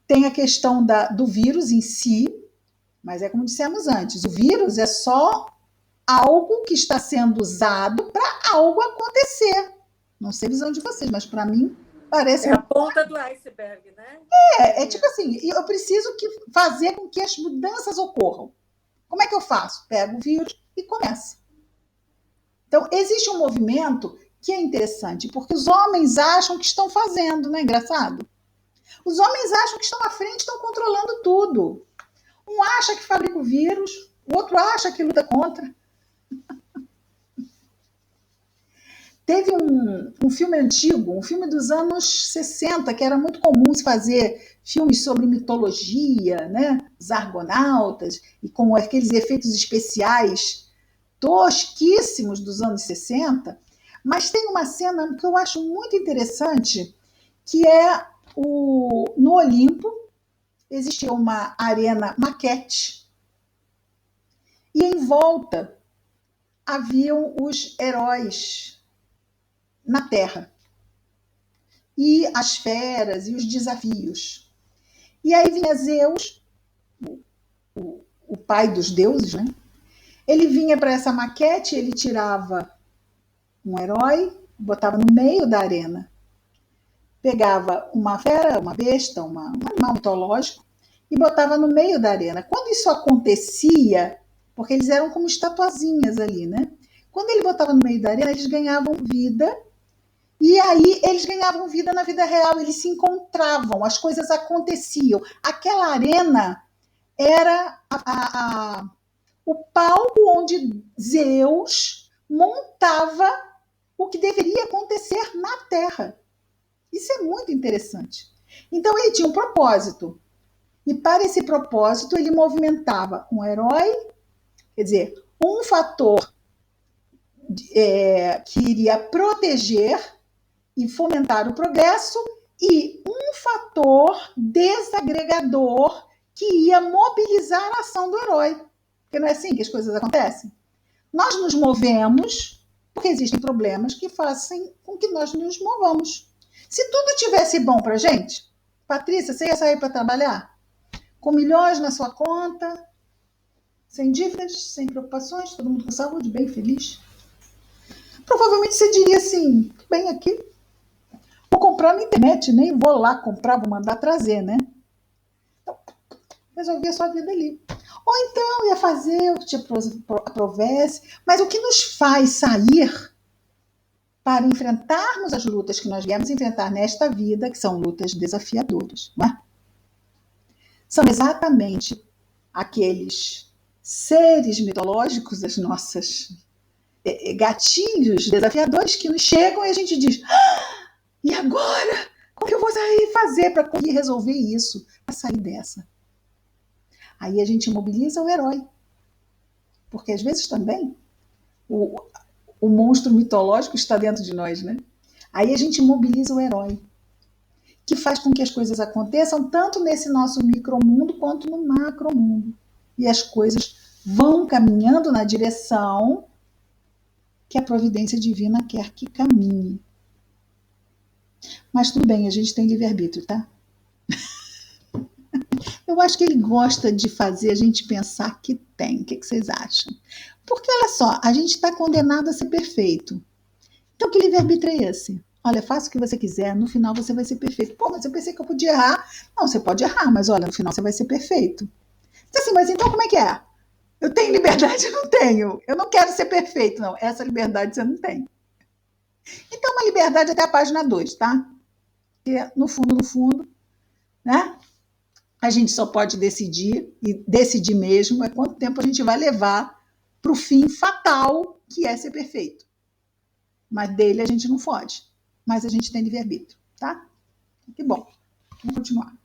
S1: tem a questão do vírus em si, mas é como dissemos antes, o vírus é só algo que está sendo usado para algo acontecer. Não sei a visão de vocês, mas para mim parece...
S4: É a ponta do iceberg, né?
S1: É tipo assim, eu preciso fazer com que as mudanças ocorram. Como é que eu faço? Pego o vírus e começo. Então, existe um movimento que é interessante, porque os homens acham que estão fazendo, não é engraçado? Os homens acham que estão à frente, estão controlando tudo. Um acha que fabrica o vírus, o outro acha que luta contra. Teve um filme antigo, um filme dos anos 60, que era muito comum se fazer filmes sobre mitologia, né? Os argonautas, e com aqueles efeitos especiais tosquíssimos dos anos 60. Mas tem uma cena que eu acho muito interessante, que é no Olimpo, existia uma arena maquete, e em volta haviam os heróis na Terra, e as feras e os desafios. E aí vinha Zeus, o pai dos deuses, né? Ele vinha para essa maquete, ele tirava um herói, botava no meio da arena, pegava uma fera, uma besta, um animal mitológico, e botava no meio da arena. Quando isso acontecia, porque eles eram como estatuazinhas ali, né? Quando ele botava no meio da arena, eles ganhavam vida, e aí eles ganhavam vida na vida real, eles se encontravam, as coisas aconteciam. Aquela arena era o palco onde Zeus montava o que deveria acontecer na Terra. Isso é muito interessante. Então ele tinha um propósito. E para esse propósito ele movimentava um herói, quer dizer, um fator que iria proteger e fomentar o progresso, e um fator desagregador que ia mobilizar a ação do herói. Porque não é assim que as coisas acontecem? Nós nos movemos porque existem problemas que fazem com que nós nos movamos. Se tudo tivesse bom para a gente, Patrícia, você ia sair para trabalhar? Com milhões na sua conta, sem dívidas, sem preocupações, todo mundo com saúde, bem feliz? Provavelmente você diria assim, bem aqui, vou comprar na internet, nem vou lá comprar, vou mandar trazer, né? Então, resolvi a sua vida ali. Ou então ia fazer o que te aprovesse, mas o que nos faz sair para enfrentarmos as lutas que nós viemos enfrentar nesta vida, que são lutas desafiadoras, não é? São exatamente aqueles seres mitológicos, as nossas gatilhos desafiadores que nos chegam e a gente diz, e agora? Como que eu vou sair fazer para conseguir resolver isso, para sair dessa? Aí a gente mobiliza o herói. Porque às vezes também O, o monstro mitológico está dentro de nós, né? Aí a gente mobiliza o herói, que faz com que as coisas aconteçam tanto nesse nosso micromundo quanto no macromundo. E as coisas vão caminhando na direção que a providência divina quer que caminhe. Mas tudo bem, a gente tem livre-arbítrio, tá? Eu acho que ele gosta de fazer a gente pensar que tem. O que vocês acham? Porque, olha só, a gente está condenado a ser perfeito. Então, que livre-arbítrio é esse? Olha, faça o que você quiser, no final você vai ser perfeito. Pô, mas eu pensei que eu podia errar. Não, você pode errar, mas olha, no final você vai ser perfeito. Assim, mas então como é que é? Eu tenho liberdade? Eu não tenho. Eu não quero ser perfeito, não. Essa liberdade você não tem. Então, uma liberdade até a página 2, tá? Porque, no fundo, né? A gente só pode decidir, e decidir mesmo, é quanto tempo a gente vai levar para o fim fatal, que é ser perfeito. Mas dele a gente não foge. Mas a gente tem livre-arbítrio, tá? Que bom. Vamos continuar.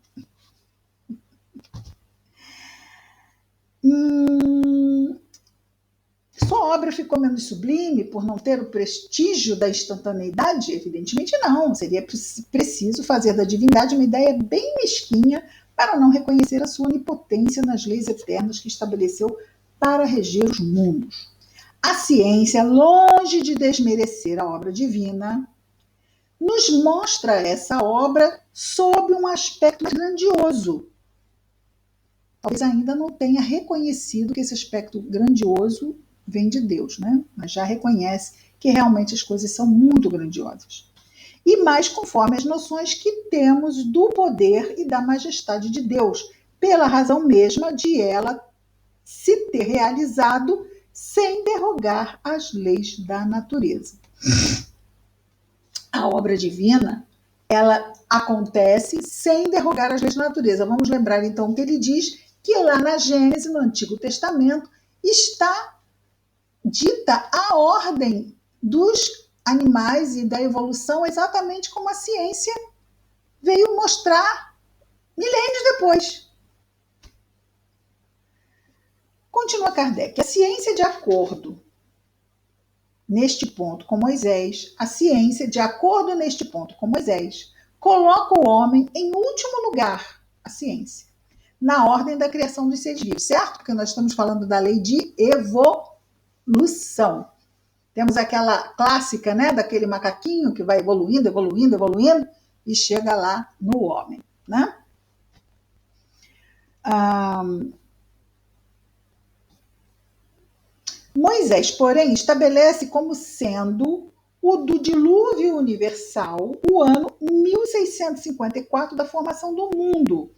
S1: Sua obra ficou menos sublime por não ter o prestígio da instantaneidade? Evidentemente não. Seria preciso fazer da divindade uma ideia bem mesquinha para não reconhecer a sua onipotência nas leis eternas que estabeleceu para reger os mundos. A ciência, longe de desmerecer a obra divina, nos mostra essa obra sob um aspecto grandioso. Talvez ainda não tenha reconhecido que esse aspecto grandioso vem de Deus, né? Mas já reconhece que realmente as coisas são muito grandiosas. E mais conforme as noções que temos do poder e da majestade de Deus, pela razão mesma de ela se ter realizado sem derrogar as leis da natureza. A obra divina, ela acontece sem derrogar as leis da natureza. Vamos lembrar então que ele diz que lá na Gênesis, no Antigo Testamento, está dita a ordem dos animais e da evolução exatamente como a ciência veio mostrar milênios depois. Continua Kardec. A ciência, de acordo neste ponto com Moisés, coloca o homem em último lugar, a ciência, na ordem da criação dos seres vivos, certo? Porque nós estamos falando da lei de evolução. Temos aquela clássica, né, daquele macaquinho que vai evoluindo e chega lá no homem, né? Moisés, porém, estabelece como sendo o do dilúvio universal o ano 1654 da formação do mundo.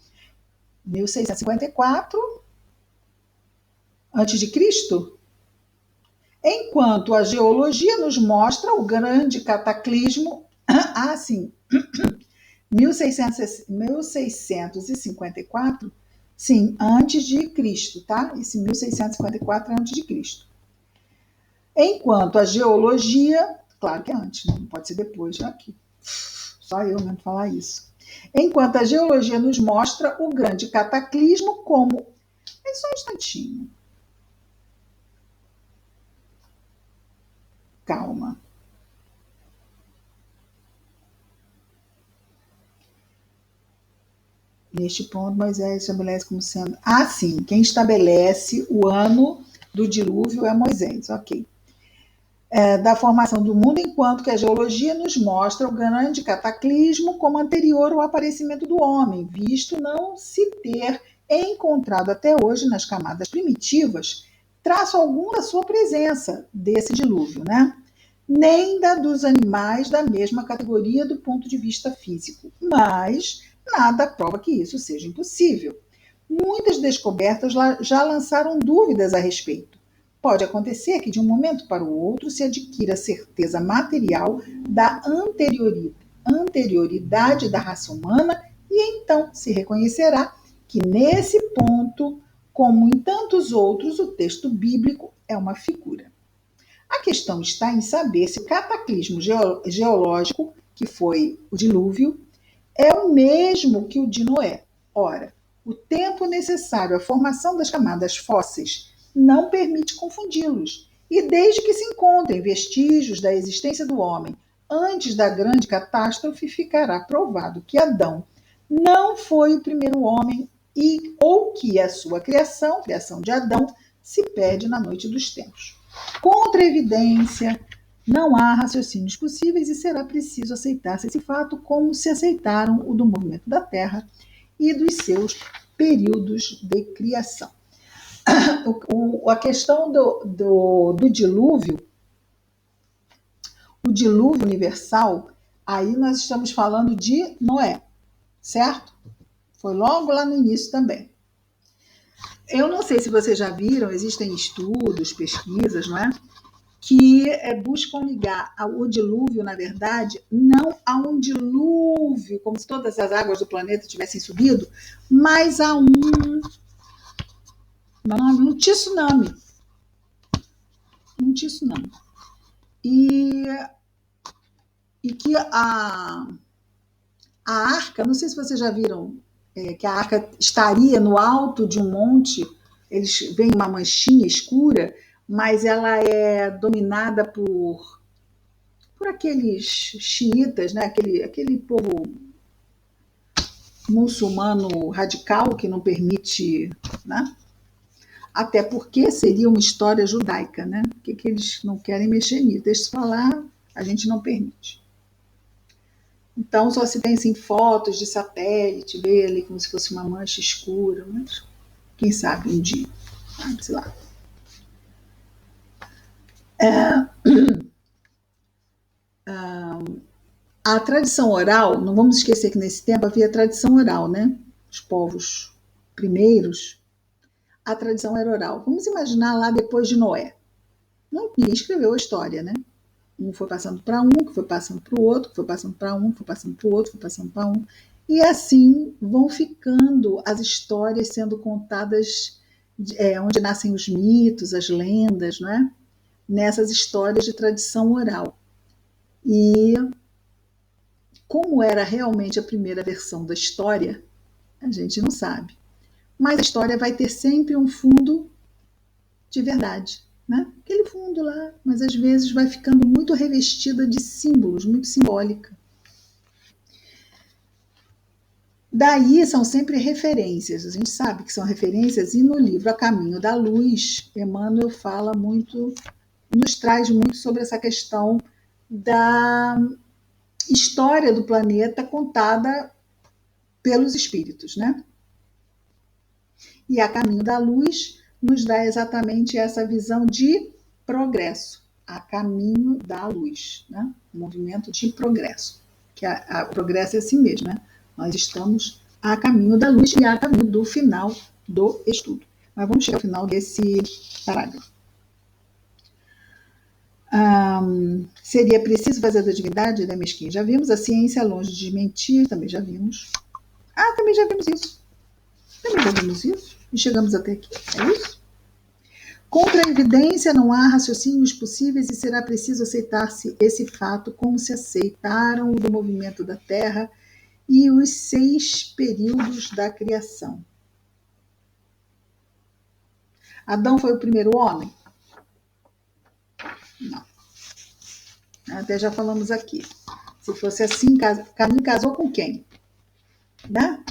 S1: 1654 antes de Cristo? Enquanto a geologia nos mostra o grande cataclismo, 1654, sim, antes de Cristo, tá? Esse 1654 é antes de Cristo. Enquanto a geologia, claro que é antes, não pode ser depois, já aqui. Só eu mesmo falar isso. Enquanto a geologia nos mostra o grande cataclismo como... É só um instantinho. Calma. Neste ponto, Moisés estabelece como sendo... sim, quem estabelece o ano do dilúvio é Moisés, ok. Da formação do mundo, enquanto que a geologia nos mostra o grande cataclismo como anterior ao aparecimento do homem, visto não se ter encontrado até hoje nas camadas primitivas traço algum da sua presença desse dilúvio, né? Nem da dos animais da mesma categoria do ponto de vista físico, mas nada prova que isso seja impossível. Muitas descobertas já lançaram dúvidas a respeito. Pode acontecer que de um momento para o outro se adquira certeza material da anterioridade da raça humana e então se reconhecerá que nesse ponto, como em tantos outros, o texto bíblico é uma figura. A questão está em saber se o cataclismo geológico, que foi o dilúvio, é o mesmo que o de Noé. Ora, o tempo necessário à formação das camadas fósseis não permite confundi-los, E desde que se encontrem vestígios da existência do homem antes da grande catástrofe, ficará provado que Adão não foi o primeiro homem ou que a sua criação, a criação de Adão, se perde na noite dos tempos. Contra a evidência, não há raciocínios possíveis e será preciso aceitar-se esse fato como se aceitaram o do movimento da Terra e dos seus períodos de criação. A questão do dilúvio, o dilúvio universal, aí nós estamos falando de Noé, certo? Foi logo lá no início também. Eu não sei se vocês já viram, existem estudos, pesquisas, não é? Que buscam ligar o dilúvio, na verdade, não a um dilúvio, como se todas as águas do planeta tivessem subido, mas a um tsunami. Um tsunami. E que a arca, não sei se vocês já viram, que a arca estaria no alto de um monte, eles veem uma manchinha escura, mas ela é dominada por aqueles xiitas, né? aquele povo muçulmano radical que não permite, né? Até porque seria uma história judaica, né? Que eles não querem mexer nisso, deixa eu falar, a gente não permite. Então, só se tem assim, fotos de satélite, vê ali como se fosse uma mancha escura, mas quem sabe um dia, sei lá. A tradição oral, não vamos esquecer que nesse tempo havia tradição oral, né? Os povos primeiros, a tradição era oral. Vamos imaginar lá depois de Noé. Ninguém escreveu a história, né? Um foi passando para um, que foi passando para o outro, que foi passando para um, que foi passando para o outro, que foi passando para um. E assim vão ficando as histórias sendo contadas, onde nascem os mitos, as lendas, não é? Nessas histórias de tradição oral. E como era realmente a primeira versão da história, a gente não sabe. Mas a história vai ter sempre um fundo de verdade, né? Aquele fundo lá, mas às vezes vai ficando muito revestida de símbolos, muito simbólica. Daí são sempre referências, a gente sabe que são referências, e no livro A Caminho da Luz, Emmanuel fala muito, nos traz muito sobre essa questão da história do planeta contada pelos espíritos, né? E A Caminho da Luz nos dá exatamente essa visão de progresso, a caminho da luz, né? Um movimento de progresso, que o progresso é assim mesmo, né? Nós estamos a caminho da luz e a caminho do final do estudo. Mas vamos chegar ao final desse parágrafo. Seria preciso fazer da divindade da mesquinha. Já vimos a ciência longe de mentir, também já vimos. Também já vimos isso. Também já vimos isso. E chegamos até aqui. É isso? Contra a evidência não há raciocínios possíveis e será preciso aceitar-se esse fato como se aceitaram o do movimento da Terra e os 6 períodos da criação. Adão foi o primeiro homem? Não. Até já falamos aqui. Se fosse assim, Caim casou com quem? Né?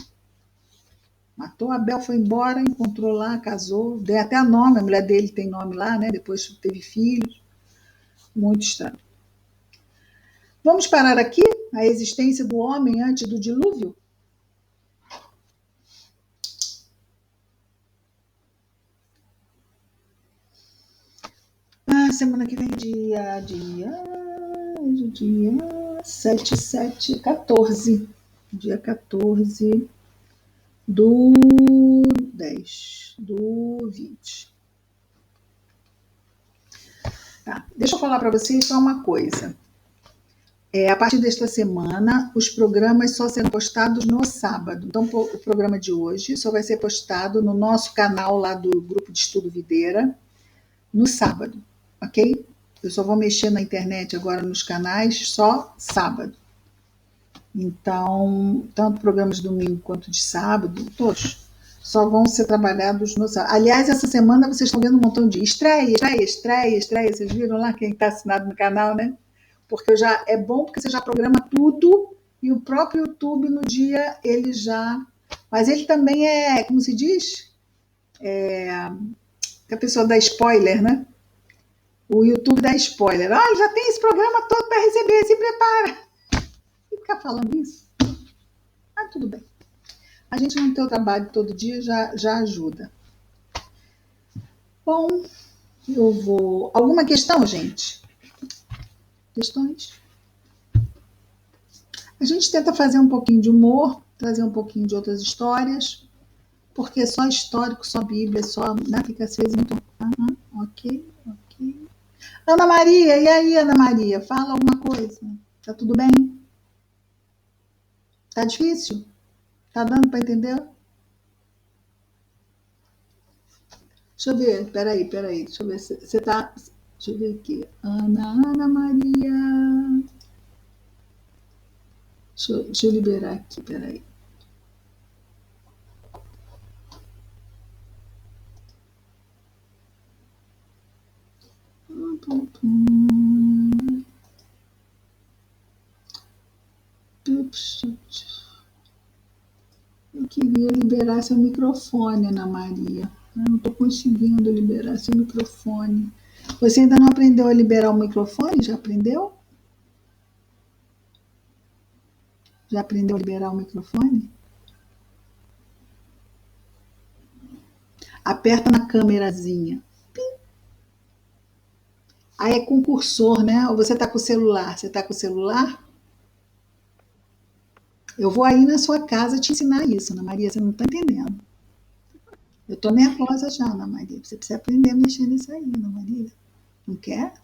S1: Matou Abel, foi embora, encontrou lá, casou, deu até nome, a mulher dele tem nome lá, né? Depois teve filhos. Muito estranho. Vamos parar aqui a existência do homem antes do dilúvio? Semana que vem, dia 14. Dia 14 do 10, do 20. Tá, deixa eu falar para vocês só uma coisa. A partir desta semana, os programas só serão postados no sábado. Então, o programa de hoje só vai ser postado no nosso canal lá do Grupo de Estudo Videira, no sábado, ok? Eu só vou mexer na internet agora nos canais só sábado. Então, tanto programas de domingo quanto de sábado, todos, só vão ser trabalhados no sábado. Aliás, essa semana vocês estão vendo um montão de estreia. Vocês viram lá quem está assinado no canal, né? Porque é bom porque você já programa tudo e o próprio YouTube no dia ele já... Mas ele também como se diz? Que a pessoa dá spoiler, né? O YouTube dá spoiler. Olha, já tem esse programa todo para receber, se prepara. E ficar falando isso? Ah, tudo bem. A gente não ter o trabalho todo dia já ajuda. Bom, eu vou... Alguma questão, gente? Questões? A gente tenta fazer um pouquinho de humor, trazer um pouquinho de outras histórias, porque só histórico, só Bíblia, só... Né? Fica às vezes muito... Ok. Ana Maria, e aí, Ana Maria? Fala alguma coisa. Tá tudo bem? Tá difícil? Tá dando para entender? Deixa eu ver, peraí. Deixa eu ver se você tá... Deixa eu ver aqui. Ana Maria. Deixa eu liberar aqui, peraí. Eu queria liberar seu microfone, Ana Maria. Eu não estou conseguindo liberar seu microfone. Você ainda não aprendeu a liberar o microfone? Já aprendeu? Já aprendeu a liberar o microfone? Aperta na câmerazinha. Pim. Aí é com o cursor, né? Ou você está com o celular? Você está com o celular? Eu vou aí na sua casa te ensinar isso, Ana Maria. Você não está entendendo. Eu estou nervosa já, Ana Maria. Você precisa aprender a mexer nisso aí, Ana Maria. Não quer?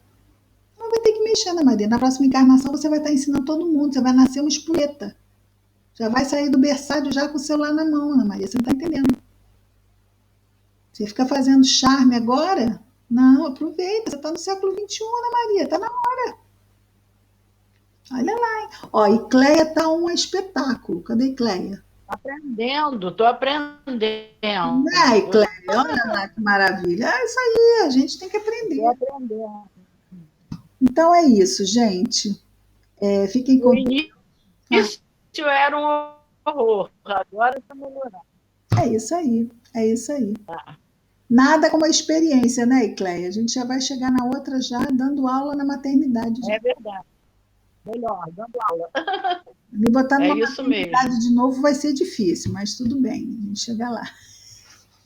S1: Não vai ter que mexer, Ana Maria. Na próxima encarnação você vai estar ensinando todo mundo. Você vai nascer uma espoleta. Já vai sair do berçário já com o celular na mão, Ana Maria. Você não está entendendo. Você fica fazendo charme agora? Não, aproveita. Você está no século XXI, Ana Maria. Está na hora. Olha lá, hein? Ó, e Cleia está um espetáculo. Cadê Cleia?
S7: Estou aprendendo.
S1: Ai, Cleia, olha lá que maravilha. É isso aí, a gente tem que aprender.
S7: Estou aprendendo.
S1: Então é isso, gente. Fiquem com...
S7: No início era um horror, agora está melhorando.
S1: É isso aí. Nada como a experiência, né, Cleia? A gente já vai chegar na outra já dando aula na maternidade.
S7: É verdade. Melhor, dando aula.
S1: Me botar numa
S7: isso
S1: maternidade
S7: mesmo.
S1: de novo vai ser difícil, mas tudo bem, a gente chega lá.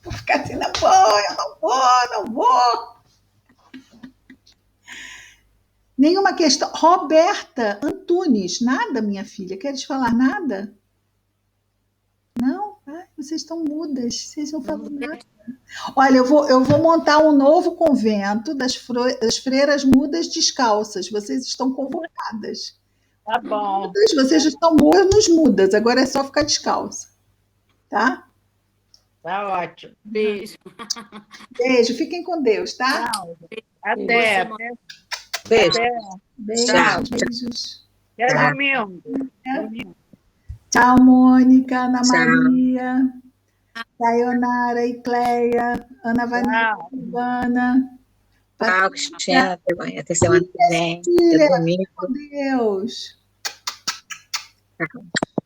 S1: Vou ficar assim, não vou. Nenhuma questão. Roberta Antunes, nada, minha filha? Queres falar nada? Não? Ai, vocês estão mudas, vocês não falam nada. Olha, eu vou montar um novo convento das freiras mudas descalças. Vocês estão convocadas.
S7: Tá bom.
S1: Vocês estão boas nos mudas, agora é só ficar descalça. Tá?
S7: Tá ótimo.
S5: Beijo.
S1: Beijo, fiquem com Deus, tá?
S7: Tchau. Até.
S3: Beijo.
S1: Beijos.
S7: Até domingo.
S1: Tchau, Mônica, Ana
S3: Tchau.
S1: Maria, Sayonara e Cleia, Ana Vanessa, Ivana.
S3: Tchau, Cristiana. Até semana que vem. Até domingo.
S1: Com Deus.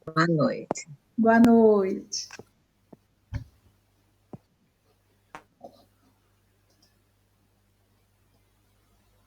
S3: Boa noite.
S1: Boa noite.